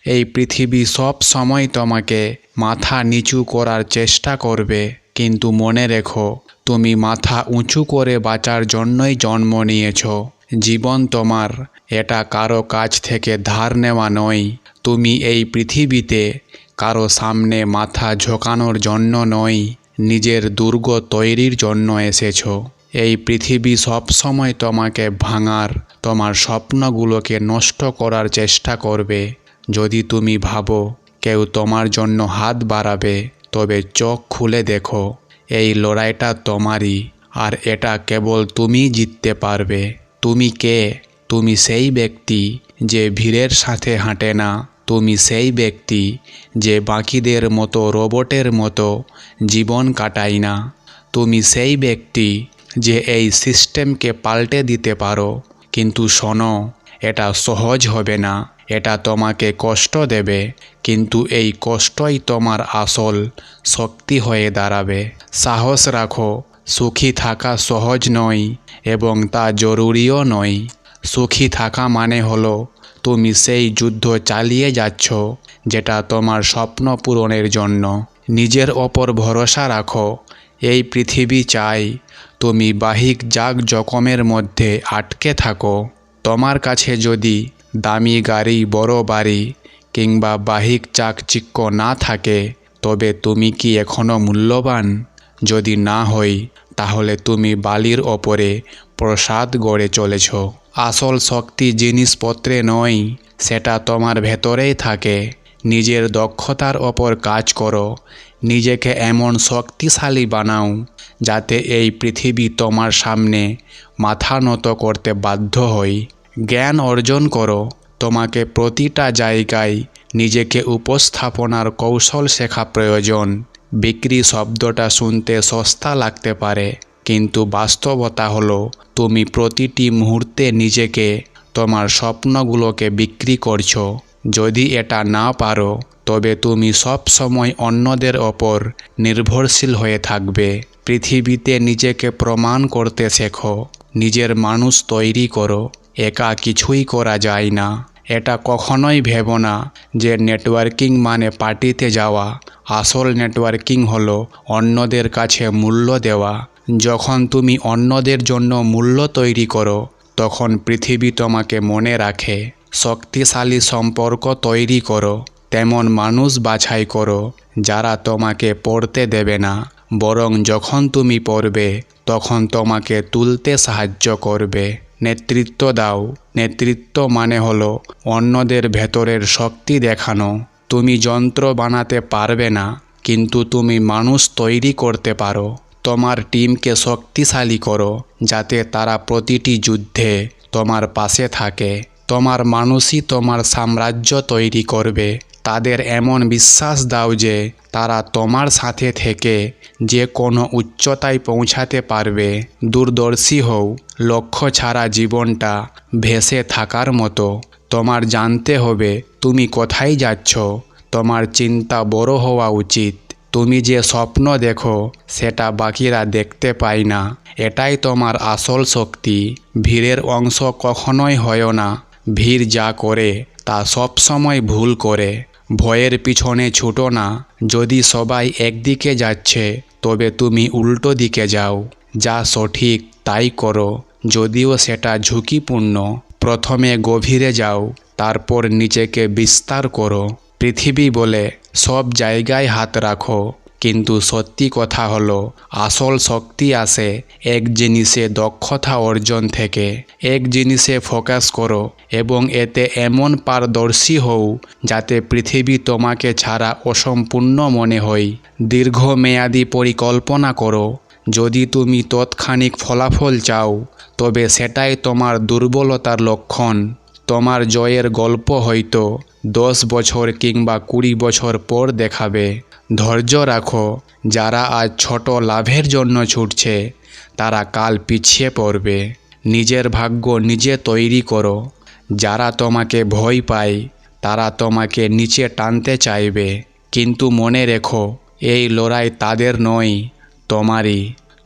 এই পৃথিবী সব সময় তোমাকে মাথা নিচু করার চেষ্টা করবে, কিন্তু মনে রেখো তুমি মাথা উঁচু করে বাঁচার জন্যই জন্ম নিয়েছো। জীবন তোমার, এটা কারো কাছ থেকে ধার নেওয়া নয়। তুমি এই পৃথিবীতে কারো সামনে মাথা ঝোঁকানোর জন্য নয়, নিজের দুর্গ তৈরির জন্য এসেছো। এই পৃথিবী সবসময় তোমাকে ভাঙার, তোমার স্বপ্নগুলোকে নষ্ট করার চেষ্টা করবে। যদি তুমি ভাবো কেউ তোমার জন্য হাত বাড়াবে, তবে চোখ খুলে দেখো, এই লড়াইটা তোমারই, আর এটা কেবল তুমিই জিততে পারবে। তুমি কে? তুমি সেই ব্যক্তি যে ভিড়ের সাথে হাঁটে না। তুমি সেই ব্যক্তি যে বাকিদের মতো রোবটের মতো জীবন কাটায় না। তুমি সেই ব্যক্তি যে এই সিস্টেমকে পাল্টে দিতে পারো। কিন্তু শোনো, এটা সহজ হবে না, এটা তোমাকে কষ্ট দেবে, কিন্তু এই কষ্টই তোমার আসল শক্তি হয়ে দাঁড়াবে। সাহস রাখো, সুখী থাকা সহজ নয় এবং তা জরুরিও নয়। সুখী থাকা মানে হলো তুমি সেই যুদ্ধ চালিয়ে যাচ্ছ যেটা তোমার স্বপ্ন পূরণের জন্য। নিজের ওপর ভরসা রাখো। এই পৃথিবী চাই তুমি বাহ্যিক জাঁকজমকের মধ্যে আটকে থাকো। তোমার কাছে যদি দামি গাড়ি, বড় বাড়ি কিংবা বাহ্যিক চাকচিক্য না থাকে, তবে তুমি কি এখনো মূল্যবান? যদি না হই, তাহলে তুমি বালির ওপরে প্রাসাদ গড়ে চলেছ। আসল শক্তি জিনিসপত্রে নয়, সেটা তোমার ভেতরেই থাকে। নিজের দক্ষতার ওপর কাজ করো। নিজেকে এমন শক্তিশালী বানাও যাতে এই পৃথিবী তোমার সামনে মাথা নত করতে বাধ্য হয়। জ্ঞান অর্জন করো। তোমাকে প্রতিটা জায়গায় নিজেকে উপস্থাপনার কৌশল শেখা প্রয়োজন। বিক্রি শব্দটা শুনতে সস্তা লাগতে পারে, কিন্তু বাস্তবতা হলো তুমি প্রতিটি মুহূর্তে নিজেকে, তোমার স্বপ্নগুলোকে বিক্রি করছো। যদি এটা না পারো, তবে তুমি সব সময় অন্যদের ওপর নির্ভরশীল হয়ে থাকবে। পৃথিবীতে নিজেকে প্রমাণ করতে শেখো। নিজের মানুষ তৈরি করো। একা কিছুই করা যায় না। এটা কখনোই ভেবো না যে নেটওয়ার্কিং মানে পার্টিতে যাওয়া। আসল নেটওয়ার্কিং হলো অন্যদের কাছে মূল্য দেওয়া। যখন তুমি অন্যদের জন্য মূল্য তৈরি করো, তখন পৃথিবী তোমাকে মনে রাখে। শক্তিশালী সম্পর্ক তৈরি করো। তেমন মানুষ বাছাই করো যারা তোমাকে পড়তে দেবে না, বরং যখন তুমি পড়বে তখন তোমাকে তুলতে সাহায্য করবে। নেতৃত্ব দাও। নেতৃত্ব মানে হলো অন্যদের ভেতরের শক্তি দেখানো। তুমি যন্ত্র বানাতে পারবে না, কিন্তু তুমি মানুষ তৈরি করতে পারো। তোমার টিমকে শক্তিশালী করো যাতে তারা প্রতিটি যুদ্ধে তোমার পাশে থাকে। তোমার মানুষই তোমার সাম্রাজ্য তৈরি করবে। তাদের এমন বিশ্বাস দাও যে তারা তোমার সাথে থেকে যে কোনো উচ্চতায় পৌঁছাতে পারবে। দূরদর্শী হও। লক্ষ্য ছাড়া জীবনটা ভেসে থাকার মতো। তোমার জানতে হবে তুমি কোথায় যাচ্ছ। তোমার চিন্তা বড় হওয়া উচিত। তুমি যে স্বপ্ন দেখো সেটা বাকিরা দেখতে পায় না। এটাই তোমার আসল শক্তি। ভিড়ের অংশ কখনোই হয় না। ভিড় যা করে তা সবসময় ভুল করে। ভয়ের পিছনে ছুটো না। যদি সবাই একদিকে যাচ্ছে, তবে তুমি উল্টো দিকে যাও। যা সঠিক তাই করো, যদিও সেটা ঝুঁকিপূর্ণ। প্রথমে গভীরে যাও, তারপর নিজেকে বিস্তার করো। পৃথিবী বলে সব জায়গায় হাত রাখো, কিন্তু সত্যি কথা হলো আসল শক্তি আসে এক জিনিসে দক্ষতা অর্জন থেকে। এক জিনিসে ফোকাস করো এবং এতে এমন পারদর্শী হও যাতে পৃথিবী তোমাকে ছাড়া অসম্পূর্ণ মনে হয়। দীর্ঘমেয়াদী পরিকল্পনা করো। যদি তুমি তৎক্ষণিক ফলাফল চাও, তবে সেটাই তোমার দুর্বলতার লক্ষণ। তোমার জয়ের গল্প হয়তো 10 বছর কিংবা 20 বছর পর দেখাবে। ধৈর্য রাখো। যারা আজ ছোট লাভের জন্য ছুটছে, তারা কাল পিছিয়ে পড়বে। নিজের ভাগ্য নিজে তৈরি করো। যারা তোমাকে ভয় পায়, তারা তোমাকে নিচে টানতে চাইবে, কিন্তু মনে রেখো এই লড়াই তাদের নয়, তোমারই।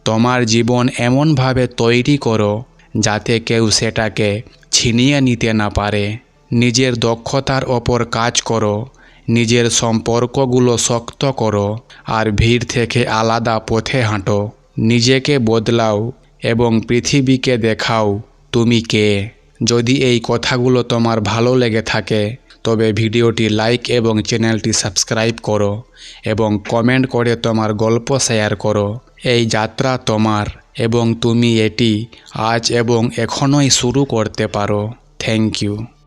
তোমার জীবন এমনভাবে তৈরি করো যাতে কেউ সেটাকে ছিনিয়ে নিতে না পারে। নিজের দক্ষতার ওপর কাজ করো, নিজের সম্পর্কগুলো শক্ত করো আর ভিড় থেকে আলাদা পথে হাঁটো। নিজেকে বদলাও এবং পৃথিবীকে দেখাও তুমি কে। যদি এই কথাগুলো তোমার ভালো লেগে থাকে তবে ভিডিওটি লাইক এবং চ্যানেলটি সাবস্ক্রাইব করো এবং কমেন্ট করে তোমার গল্প শেয়ার করো। এই যাত্রা তোমার এবং তুমি এটি আজ এবং এখনই শুরু করতে পারো। Thank you.